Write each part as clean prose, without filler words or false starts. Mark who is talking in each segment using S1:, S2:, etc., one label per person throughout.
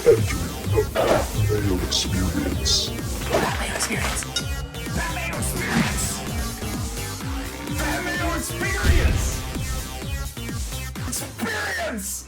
S1: Entering the Mayo Experience.
S2: That Mayo Experience. That Mayo Experience. That Mayo Experience.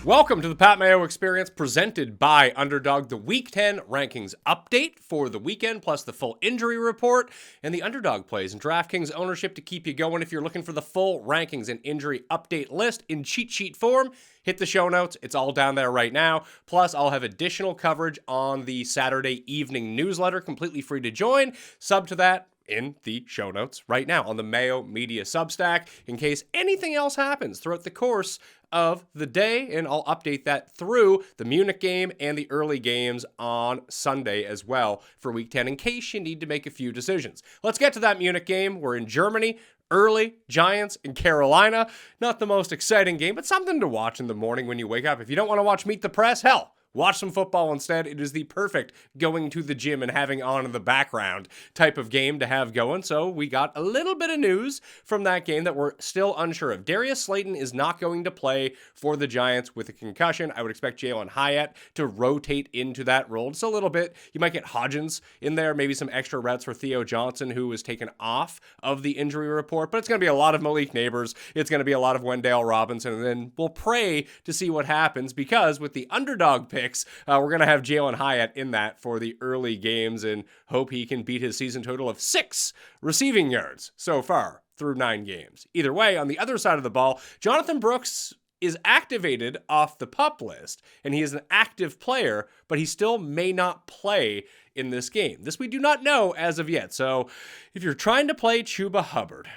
S3: Welcome to the Pat Mayo Experience presented by Underdog, the Week 10 rankings update for the weekend, plus the full injury report and the Underdog plays and DraftKings ownership to keep you going. If you're looking for the full rankings and injury update list in cheat sheet form, hit the show notes. It's all down there right now. Plus, I'll have additional coverage on the Saturday evening newsletter, completely free to join. Sub to that in the show notes right now on the Mayo Media Substack in case anything else happens throughout the course of the day, and I'll update that through the Munich game and the early games on Sunday as well for Week 10 in case you need to make a few decisions. Let's get to that Munich game. We're in Germany. Early, Giants in Carolina. Not the most exciting game, but something to watch in the morning when you wake up. If you don't want to watch Meet the Press, hell, watch some football instead. It is the perfect going to the gym and having on in the background type of game to have going. So we got a little bit of news from that game that we're still unsure of. Darius Slayton is not going to play for the Giants with a concussion. I would expect Jalen Hyatt to rotate into that role just a little bit. You might get Hodgins in there, maybe some extra reps for Theo Johnson, who was taken off of the injury report. But it's going to be a lot of Malik Neighbors. It's going to be a lot of Wendell Robinson. And then we'll pray to see what happens because with the Underdog pick, we're going to have Jalen Hyatt in that for the early games and hope he can beat his season total of 6 receiving yards so far through 9 games. Either way, on the other side of the ball, Jonathan Brooks is activated off the PUP list, and he is an active player, but he still may not play in this game. This we do not know as of yet. So if you're trying to play Chuba Hubbard,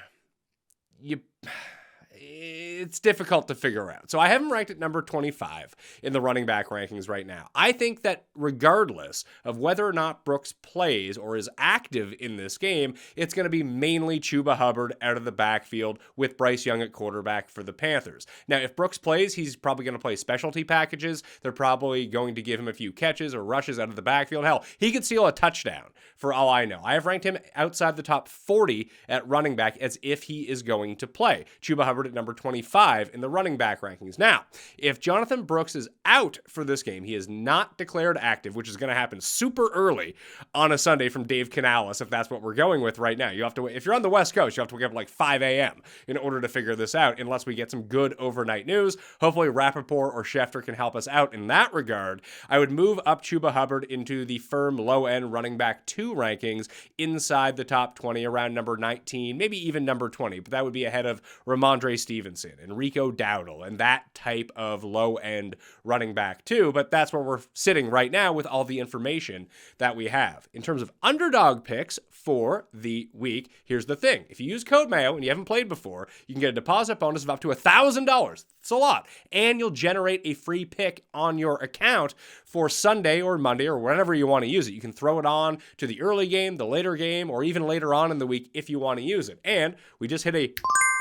S3: it's difficult to figure out. So I have him ranked at number 25 in the running back rankings right now. I think that regardless of whether or not Brooks plays or is active in this game, it's going to be mainly Chuba Hubbard out of the backfield with Bryce Young at quarterback for the Panthers. Now, if Brooks plays, he's probably going to play specialty packages. They're probably going to give him a few catches or rushes out of the backfield. Hell, he could steal a touchdown for all I know. I have ranked him outside the top 40 at running back as if he is going to play. Chuba Hubbard at number 25 in the running back rankings. Now, if Jonathan Brooks is out for this game, he is not declared active, which is going to happen super early on a Sunday from Dave Canales, if that's what we're going with right now. You have to, if you're on the West Coast, you have to wake up like 5 a.m. in order to figure this out, unless we get some good overnight news. Hopefully Rappaport or Schefter can help us out in that regard. I would move up Chuba Hubbard into the firm low-end running back 2 rankings inside the top 20, around number 19, maybe even number 20, but that would be ahead of Ramondre Stevenson and Rico Dowdle and that type of low-end running back too, but that's where we're sitting right now with all the information that we have. In terms of underdog picks for the week, here's the thing. If you use code Mayo and you haven't played before, you can get a deposit bonus of up to $1,000. It's a lot. And you'll generate a free pick on your account for Sunday or Monday or whenever you want to use it. You can throw it on to the early game, the later game, or even later on in the week if you want to use it. And we just hit a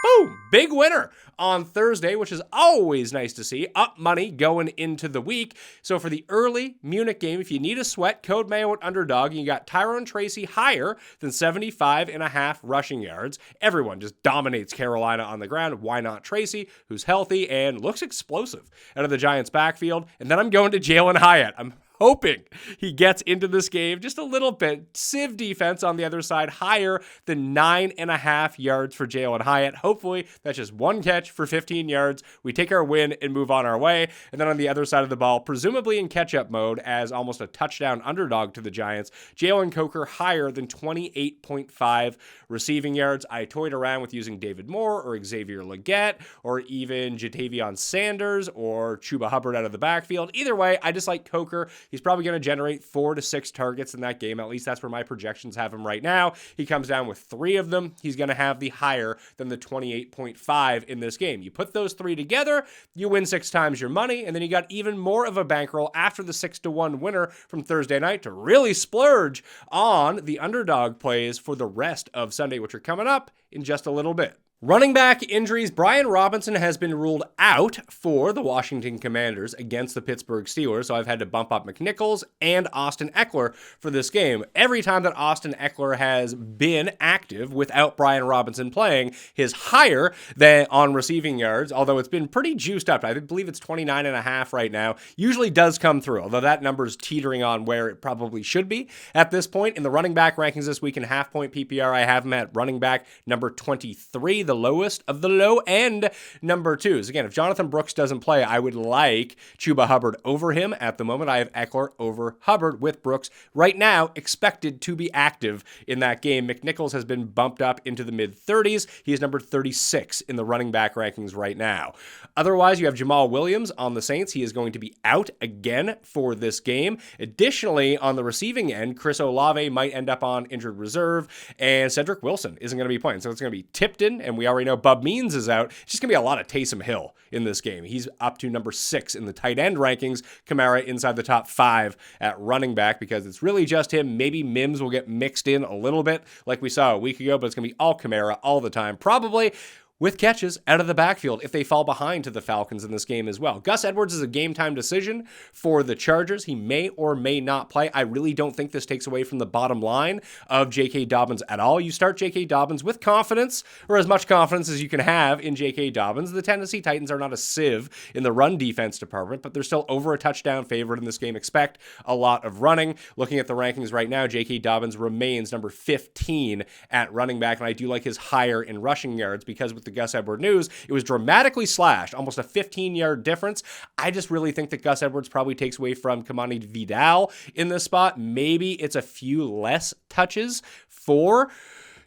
S3: boom, big winner on Thursday, which is always nice to see. Up money going into the week. So for the early Munich game, if you need a sweat, code Mayo at Underdog, and you got Tyrone Tracy higher than 75.5 rushing yards. Everyone just dominates Carolina on the ground. Why not Tracy, who's healthy and looks explosive out of the Giants' backfield? And then I'm going to Jalen Hyatt. I'm hoping he gets into this game just a little bit. Civ defense on the other side higher than 9.5 yards for Jalen Hyatt. Hopefully that's just one catch for 15 yards. We take our win and move on our way. And then on the other side of the ball, presumably in catch-up mode as almost a touchdown underdog to the Giants, Jalen Coker higher than 28.5 receiving yards. I toyed around with using David Moore or Xavier Legette or even Jatavion Sanders or Chuba Hubbard out of the backfield. Either way, I just like Coker. He's probably going to generate 4 to 6 targets in that game. At least that's where my projections have him right now. He comes down with 3 of them. He's going to have the higher than the 28.5 in this game. You put those 3 together, you win 6 times your money, and then you got even more of a bankroll after the 6-1 winner from Thursday night to really splurge on the underdog plays for the rest of Sunday, which are coming up in just a little bit. Running back injuries. Brian Robinson has been ruled out for the Washington Commanders against the Pittsburgh Steelers, so I've had to bump up McNichols and Austin Eckler for this game. Every time that Austin Eckler has been active without Brian Robinson playing, his higher than on receiving yards, although it's been pretty juiced up. I believe it's 29.5 right now, usually does come through, although that number is teetering on where it probably should be at this point. In the running back rankings this week in half-point PPR, I have him at running back number 23, the lowest of the low end number twos. Again, if Jonathan Brooks doesn't play, I would like Chuba Hubbard over him. At the moment, I have Eckler over Hubbard with Brooks right now expected to be active in that game. McNichols has been bumped up into the mid-30s. He is number 36 in the running back rankings right now. Otherwise, you have Jamal Williams on the Saints. He is going to be out again for this game. Additionally, on the receiving end, Chris Olave might end up on injured reserve, and Cedric Wilson isn't going to be playing. So it's going to be Tipton, and we already know Bub Means is out. It's just going to be a lot of Taysom Hill in this game. He's up to number 6 in the tight end rankings. Kamara inside the top 5 at running back because it's really just him. Maybe Mims will get mixed in a little bit like we saw a week ago, but it's going to be all Kamara all the time, probably with catches out of the backfield if they fall behind to the Falcons in this game as well. Gus Edwards is a game-time decision for the Chargers. He may or may not play. I really don't think this takes away from the bottom line of J.K. Dobbins at all. You start J.K. Dobbins with confidence, or as much confidence as you can have in J.K. Dobbins. The Tennessee Titans are not a sieve in the run defense department, but they're still over a touchdown favorite in this game. Expect a lot of running. Looking at the rankings right now, J.K. Dobbins remains number 15 at running back, and I do like his higher in rushing yards because with the Gus Edwards news, it was dramatically slashed, almost a 15-yard difference. I just really think that Gus Edwards probably takes away from Kamani Vidal in this spot. Maybe it's a few less touches for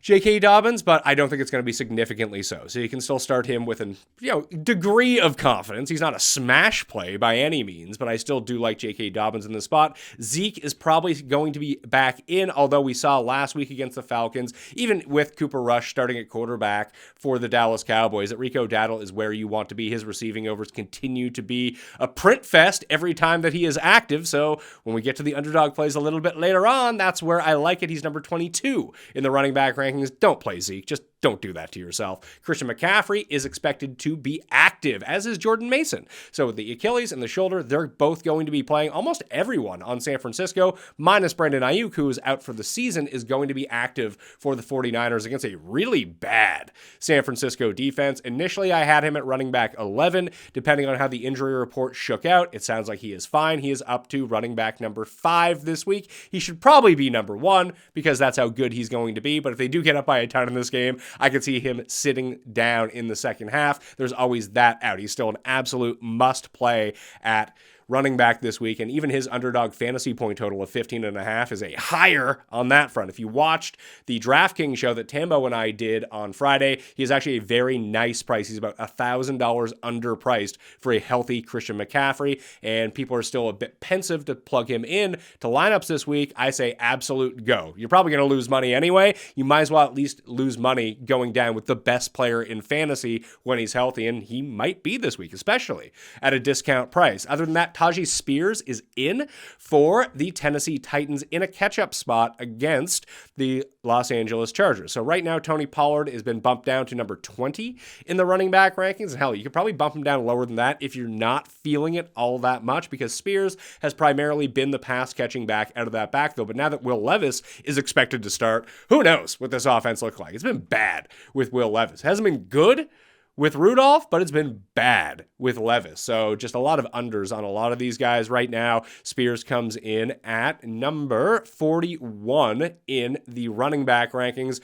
S3: J.K. Dobbins, but I don't think it's going to be significantly so. So you can still start him with an degree of confidence. He's not a smash play by any means, but I still do like J.K. Dobbins in this spot. Zeke is probably going to be back in, although we saw last week against the Falcons, even with Cooper Rush starting at quarterback for the Dallas Cowboys, that Rico Dowdle is where you want to be. His receiving overs continue to be a print fest every time that he is active. So when we get to the underdog plays a little bit later on, that's where I like it. He's number 22 in the running back rankings. Don't play Zeke. Just don't do that to yourself. Christian McCaffrey is expected to be active, as is Jordan Mason. So with the Achilles and the shoulder, they're both going to be playing. Almost everyone on San Francisco, minus Brandon Ayuk, who is out for the season, is going to be active for the 49ers against a really bad San Francisco defense. Initially, I had him at running back 11. Depending on how the injury report shook out, it sounds like he is fine. He is up to running back number 5 this week. He should probably be number 1 because that's how good he's going to be. But if they do get up by a ton in this game, I could see him sitting down in the second half. There's always that out. He's still an absolute must play at running back this week, and even his underdog fantasy point total of 15.5 is a higher on that front. If you watched the DraftKings show that Tambo and I did on Friday, he is actually a very nice price. He's about $1,000 underpriced for a healthy Christian McCaffrey, and people are still a bit pensive to plug him in to lineups this week. I say absolute go. You're probably going to lose money anyway. You might as well at least lose money going down with the best player in fantasy when he's healthy, and he might be this week, especially at a discount price. Other than that, Tajee Spears is in for the Tennessee Titans in a catch-up spot against the Los Angeles Chargers. So right now, Tony Pollard has been bumped down to number 20 in the running back rankings. Hell, you could probably bump him down lower than that if you're not feeling it all that much, because Spears has primarily been the pass-catching back out of that backfield. But now that Will Levis is expected to start, who knows what this offense looks like? It's been bad with Will Levis. It hasn't been good with Rudolph, but it's been bad with Levis. So just a lot of unders on a lot of these guys right now. Spears comes in at number 41 in the running back rankings.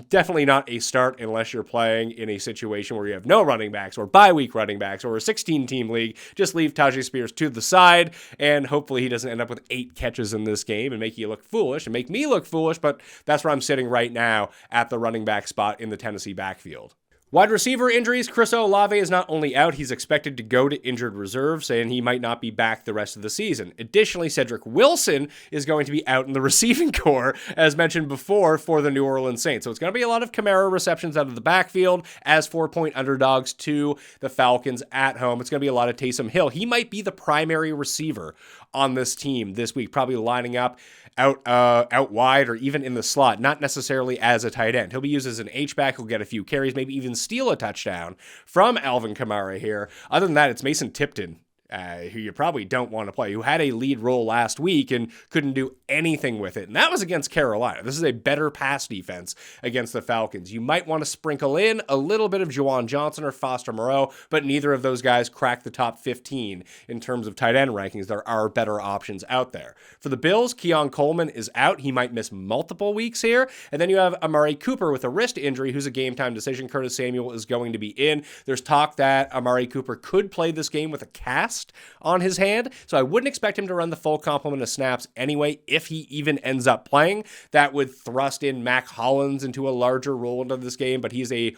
S3: Definitely not a start unless you're playing in a situation where you have no running backs or bye-week running backs or a 16-team league. Just leave Tajee Spears to the side, and hopefully he doesn't end up with 8 catches in this game and make you look foolish and make me look foolish, but that's where I'm sitting right now at the running back spot in the Tennessee backfield. Wide receiver injuries. Chris Olave is not only out, he's expected to go to injured reserve, saying he might not be back the rest of the season. Additionally, Cedric Wilson is going to be out in the receiving core, as mentioned before, for the New Orleans Saints. So it's going to be a lot of Kamara receptions out of the backfield as 4-point underdogs to the Falcons at home. It's going to be a lot of Taysom Hill. He might be the primary receiver on this team this week, probably lining up out wide or even in the slot, not necessarily as a tight end. He'll be used as an H-back. He'll get a few carries, maybe even steal a touchdown from Alvin Kamara here. Other than that, it's Mason Tipton, who you probably don't want to play, who had a lead role last week and couldn't do anything with it. And that was against Carolina. This is a better pass defense against the Falcons. You might want to sprinkle in a little bit of Juwan Johnson or Foster Moreau, but neither of those guys crack the top 15 in terms of tight end rankings. There are better options out there. For the Bills, Keon Coleman is out. He might miss multiple weeks here. And then you have Amari Cooper with a wrist injury, who's a game-time decision. Curtis Samuel is going to be in. There's talk that Amari Cooper could play this game with a cast on his hand, so I wouldn't expect him to run the full complement of snaps anyway. If he even ends up playing, that would thrust in Mac Hollins into a larger role into this game, but he's a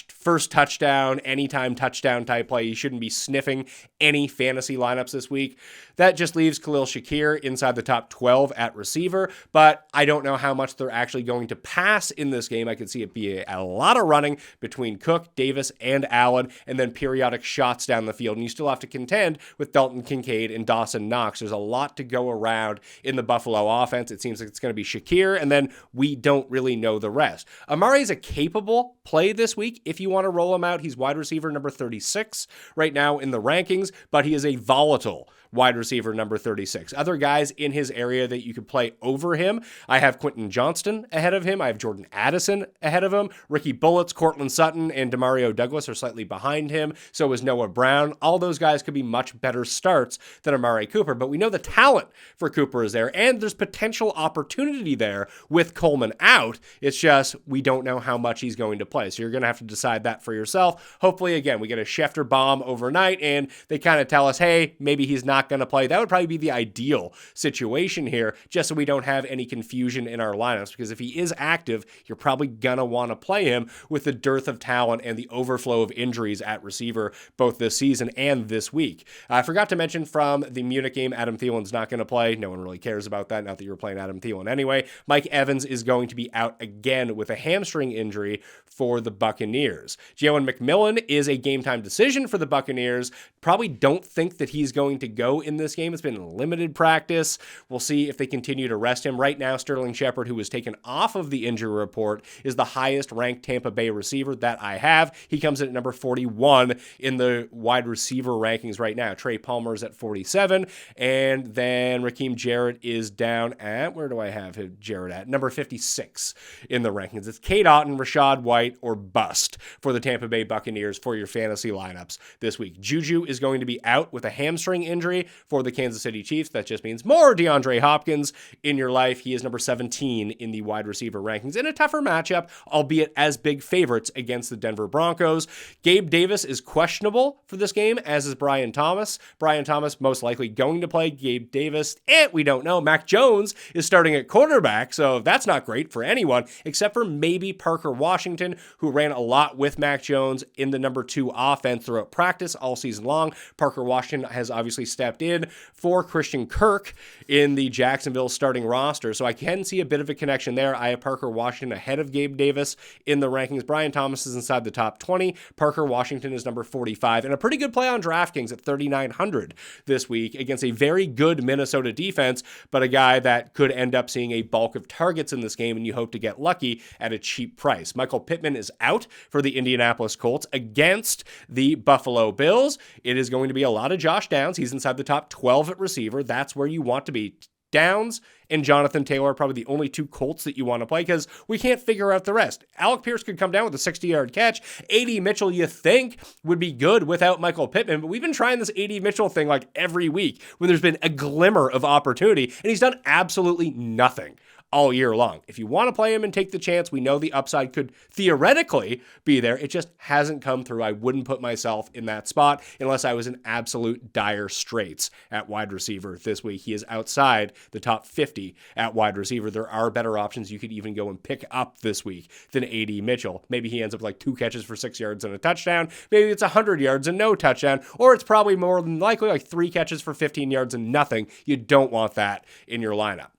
S3: first touchdown, anytime touchdown type play. He shouldn't be sniffing any fantasy lineups this week. That just leaves Khalil Shakir inside the top 12 at receiver, but I don't know how much they're actually going to pass in this game. I could see it be a lot of running between Cook, Davis, and Allen, and then periodic shots down the field, and you still have to contend with Dalton Kincaid and Dawson Knox. There's a lot to go around in the Buffalo offense. It seems like it's going to be Shakir, and then we don't really know the rest. Amari's a capable play this week if you want to roll him out. He's wide receiver number 36 right now in the rankings, but he is a volatile wide receiver number 36. Other guys in his area that you could play over him, I have Quentin Johnston ahead of him. I have Jordan Addison ahead of him. Ricky Bullets, Cortland Sutton, and Demario Douglas are slightly behind him. So is Noah Brown. All those guys could be much better starts than Amari Cooper, but we know the talent for Cooper is there, and there's potential opportunity there with Coleman out. It's just we don't know how much he's going to play. So you're going to have to decide that for yourself. Hopefully, again, we get a Schefter bomb overnight, and they kind of tell us, hey, maybe he's not going to play. That would probably be the ideal situation here, just so we don't have any confusion in our lineups, because if he is active, you're probably going to want to play him with the dearth of talent and the overflow of injuries at receiver both this season and this week. I forgot to mention from the Munich game, Adam Thielen's not going to play. No one really cares about that, not that you were playing Adam Thielen anyway. Mike Evans is going to be out again with a hamstring injury for the Buccaneers. Jalen McMillan is a game-time decision for the Buccaneers. Probably don't think that he's going to go in this game. It's been limited practice. We'll see if they continue to rest him. Right now, Sterling Shepard, who was taken off of the injury report, is the highest-ranked Tampa Bay receiver that I have. He comes in at number 41 in the wide receiver rankings right now. Trey Palmer's at 47, and then Raheem Jarrett is down at, where do I have Jarrett at? Number 56 in the rankings. It's Cade Otton, Rashad White, or bust for the Tampa Bay Buccaneers for your fantasy lineups this week. Juju is going to be out with a hamstring injury for the Kansas City Chiefs. That just means more DeAndre Hopkins in your life. He is number 17 in the wide receiver rankings in a tougher matchup, albeit as big favorites against the Denver Broncos. Gabe Davis is questionable for this game, as is Brian Thomas. Brian Thomas most likely going to play. Gabe Davis, we don't know. Mac Jones is starting at quarterback, so that's not great for anyone, except for maybe Parker Washington, who ran a lot with Mac Jones in the number 2 offense throughout practice all season long. Parker Washington has obviously stepped in for Christian Kirk in the Jacksonville starting roster, so I can see a bit of a connection there. I have Parker Washington ahead of Gabe Davis in the rankings. Brian Thomas is inside the top 20. Parker Washington is number 45, and a pretty good play on DraftKings at 3,900 this week against a very good Minnesota defense, but a guy that could end up seeing a bulk of targets in this game, and you hope to get lucky at a cheap price. Michael Pittman is out for the Indianapolis Colts against the Buffalo Bills. It is going to be a lot of Josh Downs. He's inside the top 12 at receiver. That's where you want to be. Downs and Jonathan Taylor are probably the only 2 Colts that you want to play because we can't figure out the rest. Alec Pierce could come down with a 60-yard catch. A.D. Mitchell, you think, would be good without Michael Pittman, but we've been trying this A.D. Mitchell thing like every week when there's been a glimmer of opportunity, and he's done absolutely nothing all year long. If you want to play him and take the chance, we know the upside could theoretically be there. It just hasn't come through. I wouldn't put myself in that spot unless I was in absolute dire straits at wide receiver this week. He is outside the top 50 at wide receiver. There are better options you could even go and pick up this week than A.D. Mitchell. Maybe he ends up like 2 catches for 6 yards and a touchdown. Maybe it's 100 yards and no touchdown, or it's probably more than likely like 3 catches for 15 yards and nothing. You don't want that in your lineup.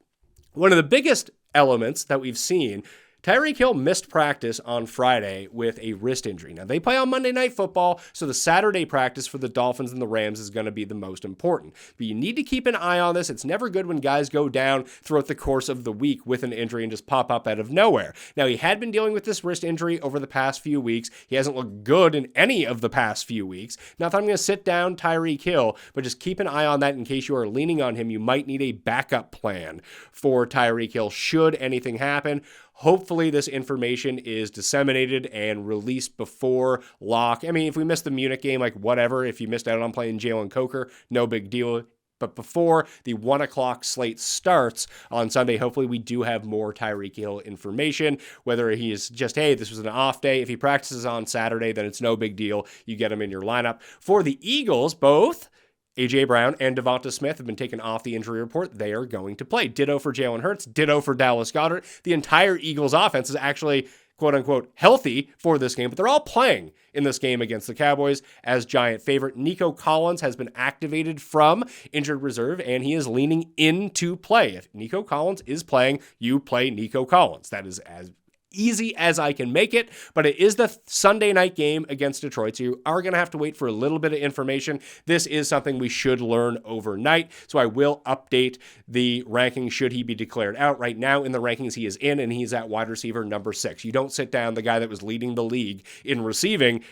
S3: One of the biggest elements that we've seen, Tyreek Hill missed practice on Friday with a wrist injury. Now, they play on Monday Night Football, so the Saturday practice for the Dolphins and the Rams is going to be the most important. But you need to keep an eye on this. It's never good when guys go down throughout the course of the week with an injury and just pop up out of nowhere. Now, he had been dealing with this wrist injury over the past few weeks. He hasn't looked good in any of the past few weeks. Not that I'm going to sit down Tyreek Hill, but just keep an eye on that in case you are leaning on him. You might need a backup plan for Tyreek Hill should anything happen. Hopefully this information is disseminated and released before lock. I mean, if we missed the Munich game, like whatever, if you missed out on playing Jalen Coker, no big deal. But before the 1 o'clock slate starts on Sunday, hopefully we do have more Tyreek Hill information, whether he is just, hey, this was an off day. If he practices on Saturday, then it's no big deal. You get him in your lineup. For the Eagles, both A.J. Brown and Devonta Smith have been taken off the injury report. They are going to play. Ditto for Jalen Hurts. Ditto for Dallas Goedert. The entire Eagles offense is actually, quote-unquote, healthy for this game, but they're all playing in this game against the Cowboys as giant favorite. Nico Collins has been activated from injured reserve, and he is leaning in to play. If Nico Collins is playing, you play Nico Collins. That is as easy as I can make it, but it is the Sunday night game against Detroit, so you are going to have to wait for a little bit of information. This is something we should learn overnight, so I will update the rankings should he be declared out. Right now in the rankings he is in, and he's at wide receiver number 6. You don't sit down the guy that was leading the league in receiving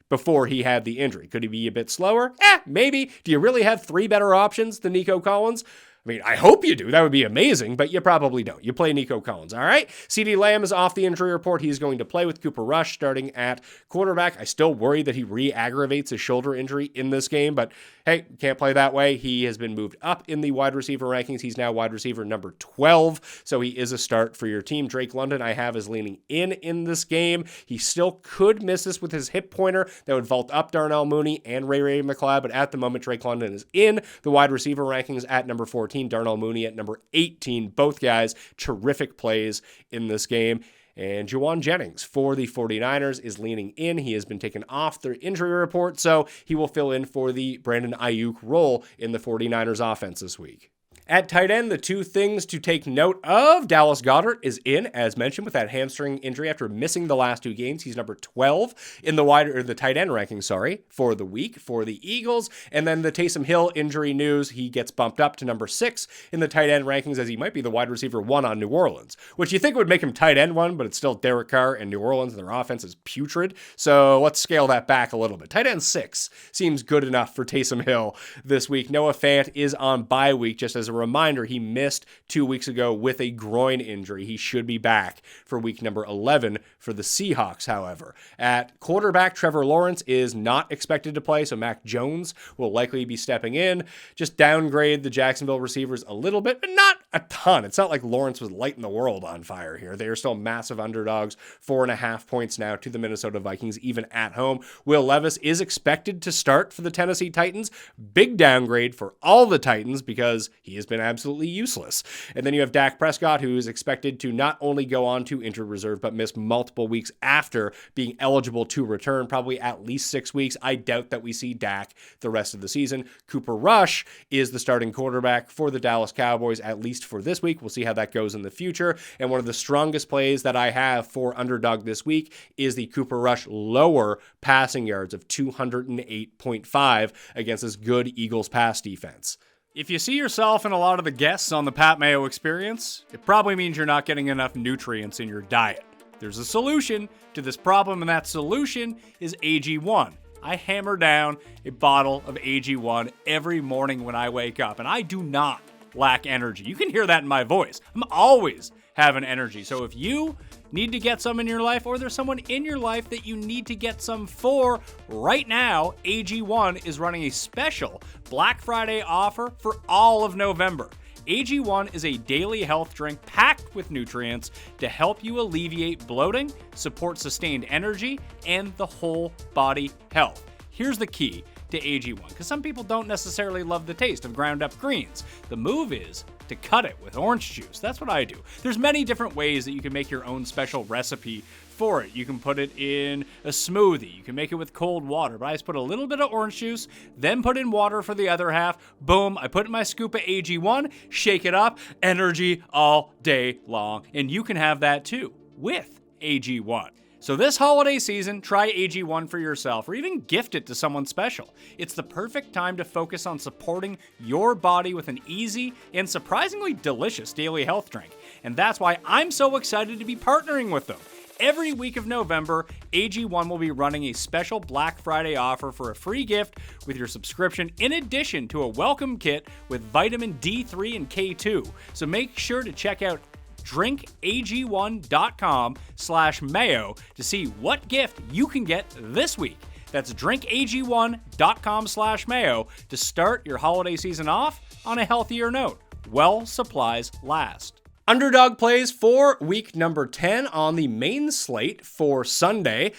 S3: before he had the injury. Could he be a bit slower? Maybe. Do you really have 3 better options than Nico Collins? I mean, I hope you do. That would be amazing, but you probably don't. You play Nico Collins, all right? CeeDee Lamb is off the injury report. He's going to play with Cooper Rush starting at quarterback. I still worry that he re-aggravates his shoulder injury in this game, but hey, can't play that way. He has been moved up in the wide receiver rankings. He's now wide receiver number 12, so he is a start for your team. Drake London, I have as leaning in this game. He still could miss this with his hip pointer. That would vault up Darnell Mooney and Ray McLeod, but at the moment, Drake London is in the wide receiver rankings at number 14. Darnell Mooney at number 18. Both guys, terrific plays in this game. And Juwan Jennings for the 49ers is leaning in. He has been taken off their injury report, so he will fill in for the Brandon Ayuk role in the 49ers offense this week. At tight end, the 2 things to take note of, Dallas Goedert is in, as mentioned, with that hamstring injury after missing the last 2 games. He's number 12 in the tight end ranking, for the week for the Eagles. And then the Taysom Hill injury news, he gets bumped up to number 6 in the tight end rankings as he might be the wide receiver 1 on New Orleans, which you think would make him tight end 1, but it's still Derek Carr and New Orleans, and their offense is putrid. So let's scale that back a little bit. Tight end 6 seems good enough for Taysom Hill this week. Noah Fant is on bye week, just as a reminder, he missed 2 weeks ago with a groin injury. He should be back for week number 11 for the Seahawks, however. At quarterback, Trevor Lawrence is not expected to play, so Mac Jones will likely be stepping in. Just downgrade the Jacksonville receivers a little bit, but not a ton. It's not like Lawrence was lighting the world on fire here. They are still massive underdogs, 4.5 points now to the Minnesota Vikings, even at home. Will Levis is expected to start for the Tennessee Titans. Big downgrade for all the Titans because he has been absolutely useless. And then you have Dak Prescott, who is expected to not only go on to injured reserve, but miss multiple weeks after being eligible to return, probably at least 6 weeks. I doubt that we see Dak the rest of the season. Cooper Rush is the starting quarterback for the Dallas Cowboys, at least for this week. We'll see how that goes in the future. And one of the strongest plays that I have for Underdog this week is the Cooper Rush lower passing yards of 208.5 against this good Eagles pass defense. If you see yourself in a lot of the guests on the Pat Mayo Experience, it probably means you're not getting enough nutrients in your diet. There's a solution to this problem, and that solution is AG1. I hammer down a bottle of AG1 every morning when I wake up, and I do not lack energy. You can hear that in my voice. I'm always having energy. So if you need to get some in your life, or there's someone in your life that you need to get some for, right now, AG1 is running a special Black Friday offer for all of November.
S4: AG1 is a daily health drink packed with nutrients to help you alleviate bloating, support sustained energy, and the whole body health. Here's the key to AG1, because some people don't necessarily love the taste of ground up greens. The move is to cut it with orange juice. That's what I do. There's many different ways that you can make your own special recipe for it. You can put it in a smoothie. You can make it with cold water, but I just put a little bit of orange juice, then put in water for the other half. Boom, I put in my scoop of AG1, shake it up, energy all day long. And you can have that too with AG1. So this holiday season, try AG1 for yourself or even gift it to someone special. It's the perfect time to focus on supporting your body with an easy and surprisingly delicious daily health drink. And that's why I'm so excited to be partnering with them. Every week of November, AG1 will be running a special Black Friday offer for a free gift with your subscription, in addition to a welcome kit with vitamin D3 and K2. So make sure to check out drinkag1.com/mayo to see what gift you can get this week. That's drinkag1.com/mayo to start your holiday season off on a healthier note. Well, supplies last.
S3: Underdog plays for week number 10 on the main slate for Sunday.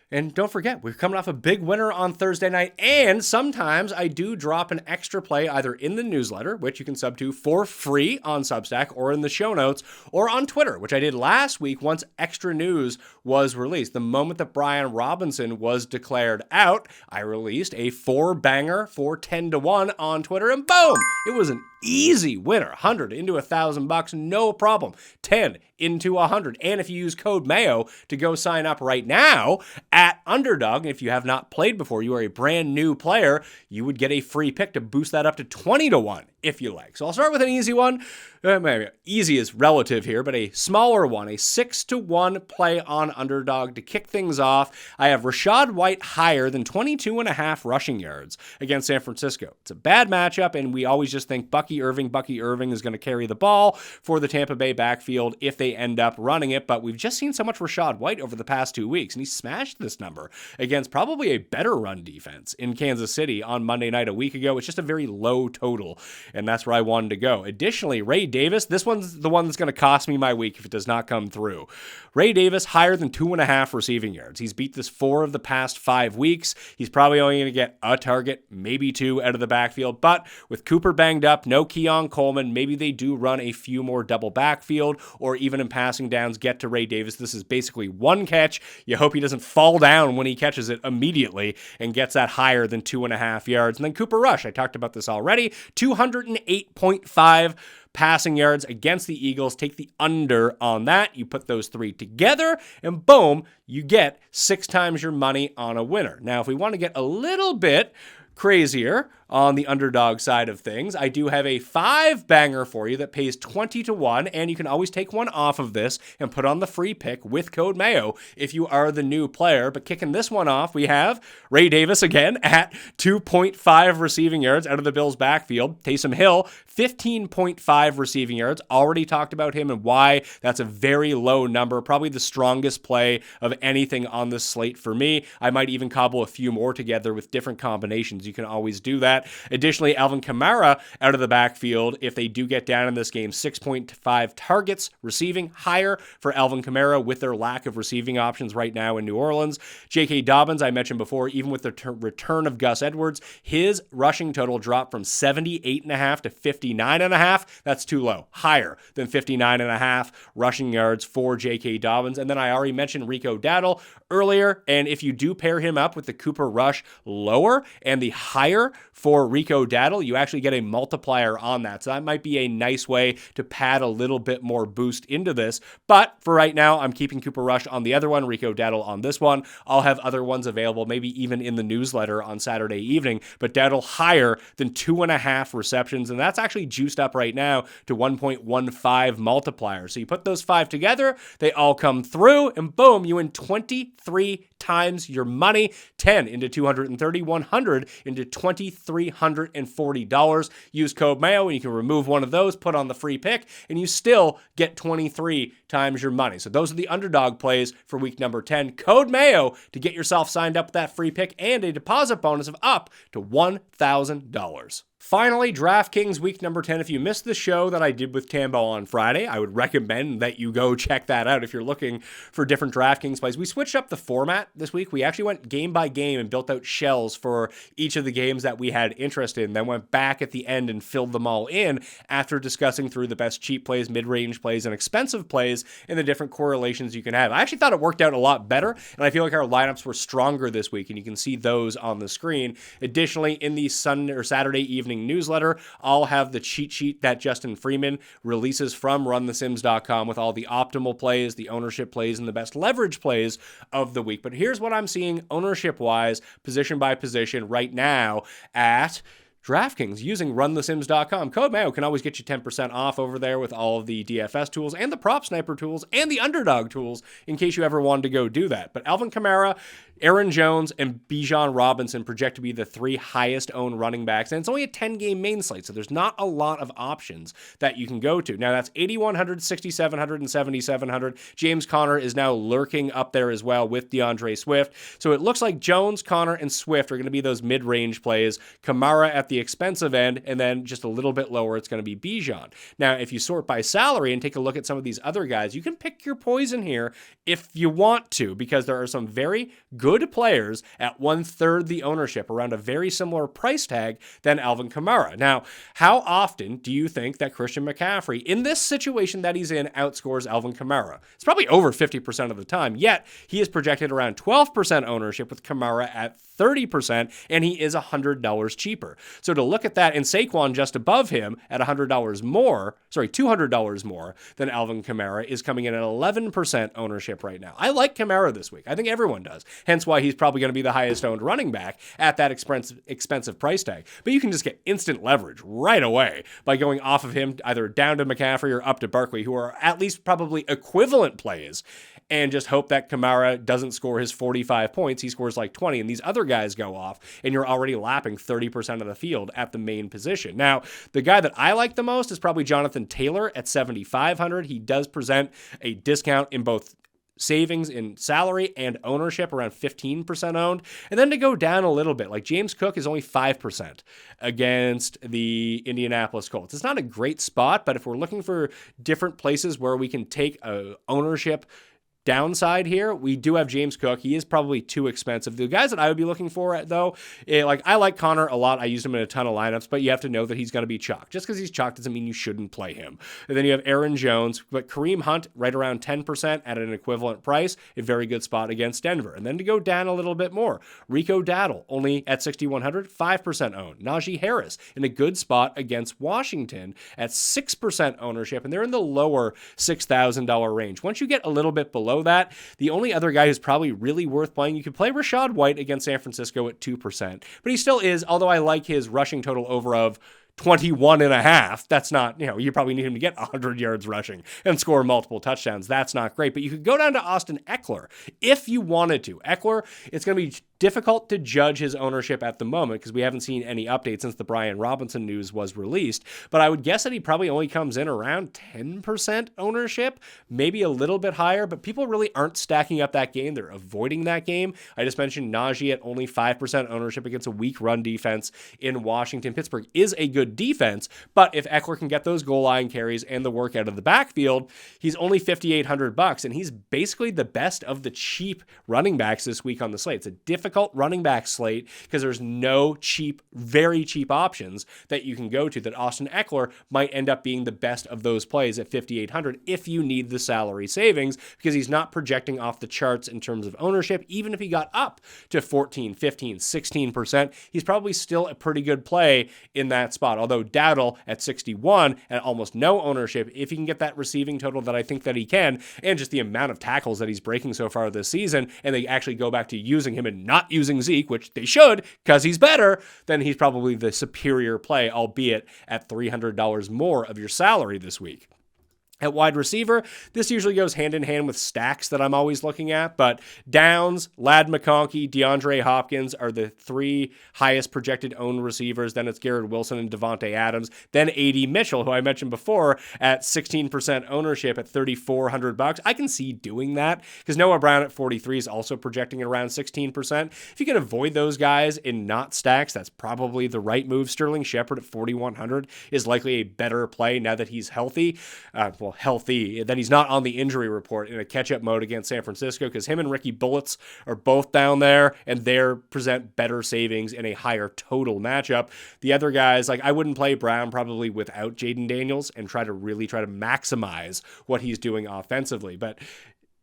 S3: And don't forget, we're coming off a big winner on Thursday night, and sometimes I do drop an extra play either in the newsletter, which you can sub to for free on Substack, or in the show notes, or on Twitter, which I did last week once extra news was released. The moment that Brian Robinson was declared out, I released a 4-banger for 10-1 on Twitter, and boom! It was an easy winner. 100 into $1,000, no problem. 10 into 100. And if you use code Mayo to go sign up right now at Underdog, and if you have not played before, you are a brand new player, you would get a free pick to boost that up to 20-1 if you like. So I'll start with an easy one. Maybe easy is relative here, but a smaller one, a 6-1 play on Underdog to kick things off. I have Rachaad White higher than 22.5 rushing yards against San Francisco. It's a bad matchup, and we always just think Bucky Irving is going to carry the ball for the Tampa Bay backfield if they end up running it, but we've just seen so much Rachaad White over the past 2 weeks, and he smashed this number against probably a better run defense in Kansas City on Monday night a week ago. It's just a very low total, and that's where I wanted to go. Additionally, Ray Davis, this one's the one that's going to cost me my week if it does not come through. Ray Davis higher than 2.5 receiving yards. He's beat this 4 of the past 5 weeks. He's probably only going to get a target, maybe 2 out of the backfield, but with Cooper banged up, no Keon Coleman, maybe they do run a few more double backfield, or even in passing downs, get to Ray Davis. This is basically one catch. You hope he doesn't fall down when he catches it immediately and gets that higher than 2.5 yards. And then Cooper Rush, I talked about this already, 208.5 passing yards against the Eagles. Take the under on that. You put those 3 together, and boom, you get 6 times your money on a winner. Now, if we want to get a little bit crazier on the Underdog side of things, I do have a 5-banger for you that pays 20-1, and you can always take one off of this and put on the free pick with code Mayo if you are the new player. But kicking this one off, we have Ray Davis again at 2.5 receiving yards out of the Bills' backfield. Taysom Hill, 15.5 receiving yards. Already talked about him and why that's a very low number. Probably the strongest play of anything on this slate for me. I might even cobble a few more together with different combinations. You can always do that. Additionally, Alvin Kamara out of the backfield, if they do get down in this game, 6.5 targets receiving, higher for Alvin Kamara with their lack of receiving options right now in New Orleans. J.K. Dobbins, I mentioned before, even with the return of Gus Edwards, his rushing total dropped from 78.5 to 59.5. That's too low. Higher than 59.5 rushing yards for J.K. Dobbins. And then I already mentioned Rico Dowdle earlier, and if you do pair him up with the Cooper Rush lower and the higher for Rico Dowdle, you actually get a multiplier on that. So that might be a nice way to pad a little bit more boost into this. But for right now, I'm keeping Cooper Rush on the other one, Rico Dowdle on this one. I'll have other ones available, maybe even in the newsletter on Saturday evening. But Dowdle higher than 2.5 receptions, and that's actually juiced up right now to 1.15 multiplier. So you put those 5 together, they all come through, and boom, you win 23 times your money. 10 into 230, 100 into $2,340. Use code Mayo and you can remove one of those, put on the free pick, and you still get 23 times your money. So those are the Underdog plays for week number 10. Code Mayo to get yourself signed up with that free pick and a deposit bonus of up to $1,000. Finally, DraftKings week number 10. If you missed the show that I did with Tambo on Friday, I would recommend that you go check that out if you're looking for different DraftKings plays. We switched up the format this week. We actually went game by game and built out shells for each of the games that we had interest in, then went back at the end and filled them all in after discussing through the best cheap plays, mid-range plays, and expensive plays and the different correlations you can have. I actually thought it worked out a lot better, and I feel like our lineups were stronger this week, and you can see those on the screen. Additionally, in the Sunday or Saturday evening newsletter, I'll have the cheat sheet that Justin Freeman releases from runthesims.com with all the optimal plays, the ownership plays, and the best leverage plays of the week. But here's what I'm seeing ownership-wise, position by position right now at DraftKings using runthesims.com. Code Mayo can always get you 10% off over there with all of the DFS tools and the prop sniper tools and the underdog tools in case you ever wanted to go do that. But Alvin Kamara, Aaron Jones, and Bijan Robinson project to be the 3 highest owned running backs, and it's only a 10-game main slate, so there's not a lot of options that you can go to. Now, that's 8,100, 6,700, and 7,700. James Conner is now lurking up there as well with DeAndre Swift. So it looks like Jones, Conner, and Swift are going to be those mid-range plays. Kamara at the expensive end, and then just a little bit lower, it's going to be Bijan. Now, if you sort by salary and take a look at some of these other guys, you can pick your poison here if you want to, because there are some very good players at 1/3 the ownership around a very similar price tag than Alvin Kamara. Now, how often do you think that Christian McCaffrey, in this situation that he's in, outscores Alvin Kamara? It's probably over 50% of the time, yet he is projected around 12% ownership with Kamara at 30%, and he is $100 cheaper. So to look at that, and Saquon just above him at $200 more than Alvin Kamara is coming in at 11% ownership right now. I like Kamara this week. I think everyone does. Hence why he's probably going to be the highest owned running back at that expensive price tag. But you can just get instant leverage right away by going off of him either down to McCaffrey or up to Barkley, who are at least probably equivalent plays, and just hope that Kamara doesn't score his 45 points. He scores like 20, and these other guys go off, and you're already lapping 30% of the field at the main position. Now, the guy that I like the most is probably Jonathan Taylor at 7,500. He does present a discount in both savings in salary and ownership, around 15% owned. And then to go down a little bit, like James Cook is only 5% against the Indianapolis Colts. It's not a great spot, but if we're looking for different places where we can take a ownership downside here, we do have James Cook. He is probably too expensive. The guys that I would be looking for, though, I like Connor a lot. I used him in a ton of lineups, but you have to know that he's going to be chalked. Just because he's chalked doesn't mean you shouldn't play him. And then you have Aaron Jones, but Kareem Hunt right around 10% at an equivalent price, a very good spot against Denver. And then to go down a little bit more, Rico Dowdle only at 6,100, 5% owned. Najee Harris in a good spot against Washington at 6% ownership, and they're in the lower $6,000 range. Once you get a little bit below that, the only other guy who's probably really worth playing, you could play Rachaad White against San Francisco at 2%, but he still is, although I like his rushing total over of 21.5. That's not, you probably need him to get 100 yards rushing and score multiple touchdowns. That's not great, but you could go down to Austin Eckler if you wanted to. Eckler, it's going to be difficult to judge his ownership at the moment because we haven't seen any updates since the Brian Robinson news was released, but I would guess that he probably only comes in around 10% ownership, maybe a little bit higher, but people really aren't stacking up that game. They're avoiding that game. I just mentioned Najee at only 5% ownership against a weak run defense in Washington. Pittsburgh is a good defense, but if Eckler can get those goal line carries and the work out of the backfield, he's only $5,800, and he's basically the best of the cheap running backs this week on the slate. It's a difficult running back slate because there's no cheap, very cheap options that you can go to. That Austin Eckler might end up being the best of those plays at $5,800 if you need the salary savings, because he's not projecting off the charts in terms of ownership. Even if he got up to 14, 15, 16%, he's probably still a pretty good play in that spot. Although Dowdle at 61 and almost no ownership, if he can get that receiving total that I think that he can, and just the amount of tackles that he's breaking so far this season, and they actually go back to using him and not using Zeke, which they should because he's better, then he's probably the superior play, albeit at $300 more of your salary this week. At wide receiver, this usually goes hand in hand with stacks that I'm always looking at, but Downs, Ladd McConkey, DeAndre Hopkins are the three highest projected owned receivers. Then it's Garrett Wilson and Devontae Adams. Then A.D. Mitchell, who I mentioned before, at 16% ownership at $3,400. I can see doing that because Noah Brown at 43 is also projecting at around 16%. If you can avoid those guys in not stacks, that's probably the right move. Sterling Shepard at 4,100 is likely a better play now that he's healthy. Healthy, that he's not on the injury report in a catch-up mode against San Francisco, because him and Ricky Bullets are both down there, and they present better savings in a higher total matchup. The other guys, like I wouldn't play Brown probably without Jaden Daniels and try to maximize what he's doing offensively. But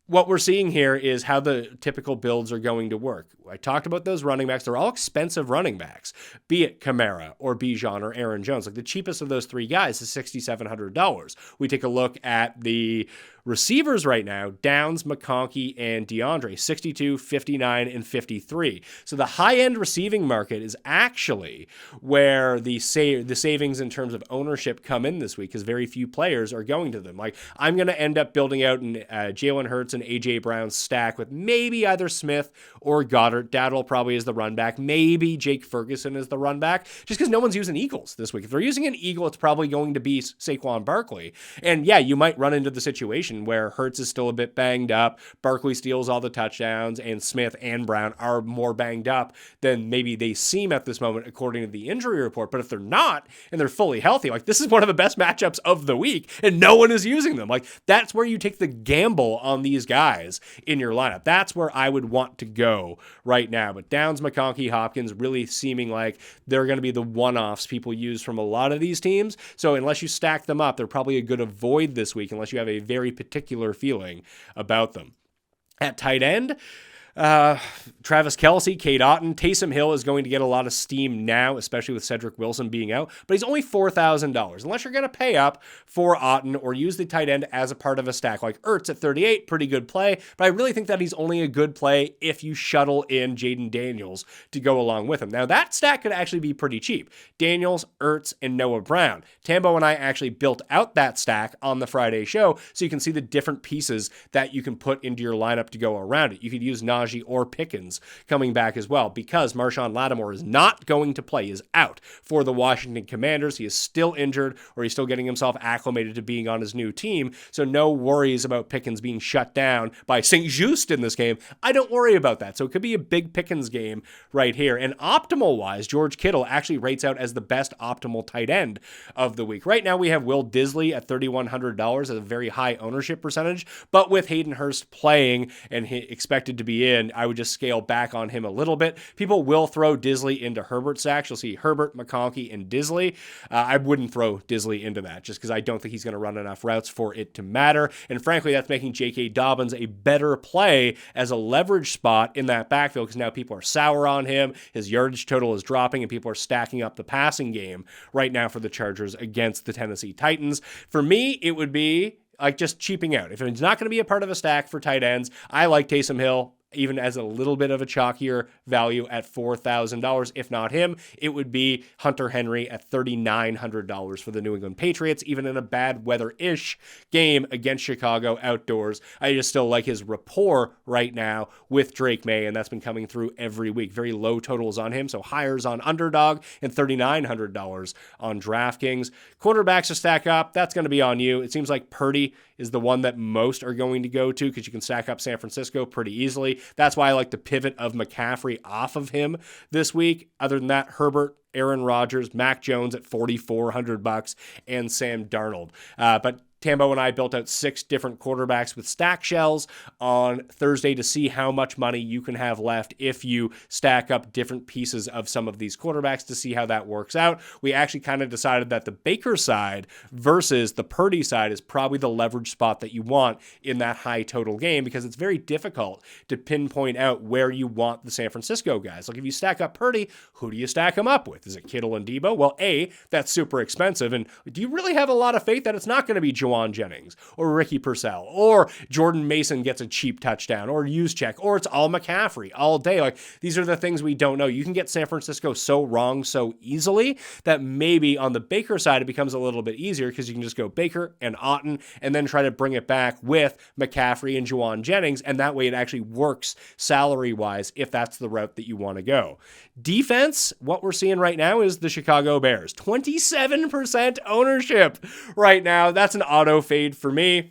S3: what we're seeing here is how the typical builds are going to work. I talked about those running backs. They're all expensive running backs, be it Kamara or Bijan or Aaron Jones. Like the cheapest of those three guys is $6,700. We take a look at the receivers right now, Downs, McConkey, and DeAndre, 62, 59, and 53. So the high-end receiving market is actually where the savings in terms of ownership come in this week, because very few players are going to them. Like I'm going to end up building out an Jalen Hurts and A.J. Brown stack with maybe either Smith or Goddard. Dowdle probably is the run back. Maybe Jake Ferguson is the run back, just because no one's using Eagles this week. If they're using an Eagle, it's probably going to be Saquon Barkley. And yeah, you might run into the situation where Hurts is still a bit banged up, Barkley steals all the touchdowns, and Smith and Brown are more banged up than maybe they seem at this moment according to the injury report. But if they're not and they're fully healthy, like this is one of the best matchups of the week and no one is using them. Like that's where you take the gamble on these guys in your lineup. That's where I would want to go right now. But Downs, McConkey, Hopkins really seeming like they're going to be the one-offs people use from a lot of these teams. So unless you stack them up, they're probably a good avoid this week unless you have a very particular feeling about them. At tight end, Travis Kelce, Cade Otton, Taysom Hill is going to get a lot of steam now, especially with Cedric Wilson being out, but he's only $4,000. Unless you're going to pay up for Otton or use the tight end as a part of a stack, like Ertz at 38, pretty good play, but I really think that he's only a good play if you shuttle in Jaden Daniels to go along with him. Now, that stack could actually be pretty cheap. Daniels, Ertz, and Noah Brown. Tambo and I actually built out that stack on the Friday show, so you can see the different pieces that you can put into your lineup to go around it. You could use Najee or Pickens coming back as well, because Marshawn Lattimore is not going to play, is out for the Washington Commanders. He is still injured, or he's still getting himself acclimated to being on his new team, so no worries about Pickens being shut down by St-Juste in this game. I don't worry about that, so it could be a big Pickens game right here. And optimal-wise, George Kittle actually rates out as the best optimal tight end of the week. Right now, we have Will Disley at $3,100 at a very high ownership percentage, but with Hayden Hurst playing and he expected to be in, I would just scale back on him a little bit. People will throw Disley into Herbert stacks. You'll see Herbert, McConkey, and Disley. I wouldn't throw Disley into that just because I don't think he's going to run enough routes for it to matter. And frankly, that's making J.K. Dobbins a better play as a leverage spot in that backfield, because now people are sour on him. His yardage total is dropping, and people are stacking up the passing game right now for the Chargers against the Tennessee Titans. For me, it would be like just cheaping out. If it's not going to be a part of a stack for tight ends, I like Taysom Hill even as a little bit of a chalkier value at $4,000. If not him, it would be Hunter Henry at $3,900 for the New England Patriots, even in a bad weather-ish game against Chicago outdoors. I just still like his rapport right now with Drake May, and that's been coming through every week. Very low totals on him, so hires on Underdog and $3,900 on DraftKings. Quarterbacks to stack up, that's going to be on you. It seems like Purdy is the one that most are going to go to because you can stack up San Francisco pretty easily. That's why I like the pivot of McCaffrey off of him this week. Other than that, Herbert, Aaron Rodgers, Mac Jones at $4,400, and Sam Darnold. But Tambo and I built out 6 different quarterbacks with stack shells on Thursday to see how much money you can have left if you stack up different pieces of some of these quarterbacks to see how that works out. We actually kind of decided that the Baker side versus the Purdy side is probably the leverage spot that you want in that high total game, because it's very difficult to pinpoint out where you want the San Francisco guys. Like if you stack up Purdy, who do you stack him up with? Is it Kittle and Debo? Well, A, that's super expensive. And do you really have a lot of faith that it's not going to be Juwan Juwan Jennings or Ricky Purcell, or Jordan Mason gets a cheap touchdown, or Juszczyk, or it's all McCaffrey all day. Like, these are the things we don't know. You can get San Francisco so wrong so easily that maybe on the Baker side it becomes a little bit easier because you can just go Baker and Otton and then try to bring it back with McCaffrey and Juwan Jennings, and that way it actually works salary-wise if that's the route that you want to go. Defense, what we're seeing right now is the Chicago Bears. 27% ownership right now. That's an auto fade for me.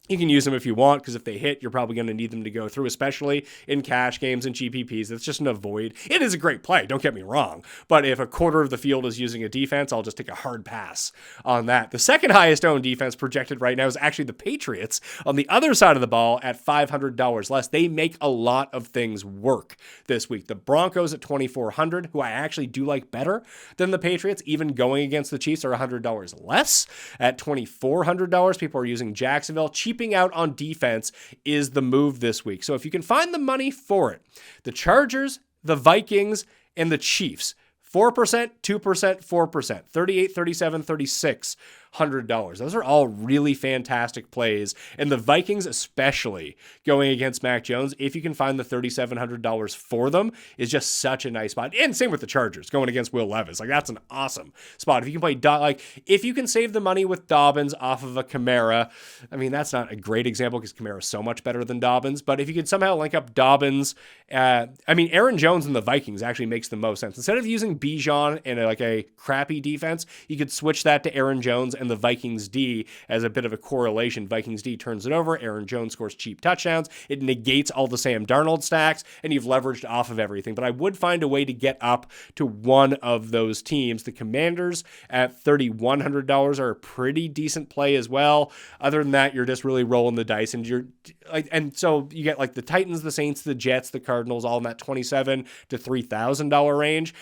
S3: You can use them if you want, because if they hit, you're probably going to need them to go through, especially in cash games and GPPs. It's just an avoid. It is a great play, don't get me wrong. But if a quarter of the field is using a defense, I'll just take a hard pass on that. The second highest owned defense projected right now is actually the Patriots on the other side of the ball at $500 less. They make a lot of things work this week. The Broncos at $2,400, who I actually do like better than the Patriots, even going against the Chiefs, are $100 less. At $2,400, people are using Jacksonville. Cheaping out on defense is the move this week. So if you can find the money for it, the Chargers, the Vikings, and the Chiefs, 4%, 2%, 4%, 38, 37, 36. $100. Those are all really fantastic plays. And the Vikings, especially going against Mac Jones, if you can find the $3,700 for them, is just such a nice spot. And same with the Chargers going against Will Levis. Like, that's an awesome spot. If you can play, if you can save the money with Dobbins off of a Kamara, I mean, that's not a great example because Kamara is so much better than Dobbins. But if you could somehow link up Dobbins, Aaron Jones and the Vikings actually makes the most sense. Instead of using Bijan in a crappy defense, you could switch that to Aaron Jones and the Vikings D as a bit of a correlation. Vikings D turns it over. Aaron Jones scores cheap touchdowns. It negates all the Sam Darnold stacks, and you've leveraged off of everything. But I would find a way to get up to one of those teams. The Commanders at $3,100 are a pretty decent play as well. Other than that, you're just really rolling the dice, and so you get like the Titans, the Saints, the Jets, the Cardinals, all in that $2,700 to $3,000 range.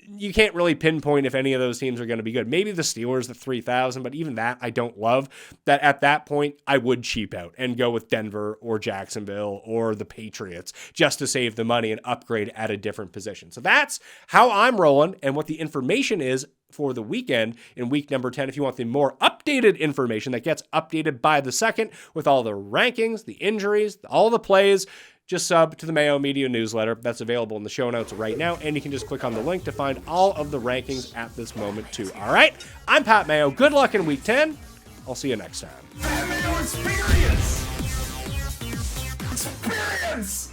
S3: You can't really pinpoint if any of those teams are going to be good. Maybe the Steelers at $3,000, but even that I don't love. That at that point, I would cheap out and go with Denver or Jacksonville or the Patriots just to save the money and upgrade at a different position. So that's how I'm rolling and what the information is for the weekend in week number 10. If you want the more updated information that gets updated by the second with all the rankings, the injuries, all the plays, just sub to the Mayo Media newsletter. That's available in the show notes right now, and you can just click on the link to find all of the rankings at this moment too. All right, I'm Pat Mayo. Good luck in week 10. I'll see you next time.
S2: Mayo experience! Experience!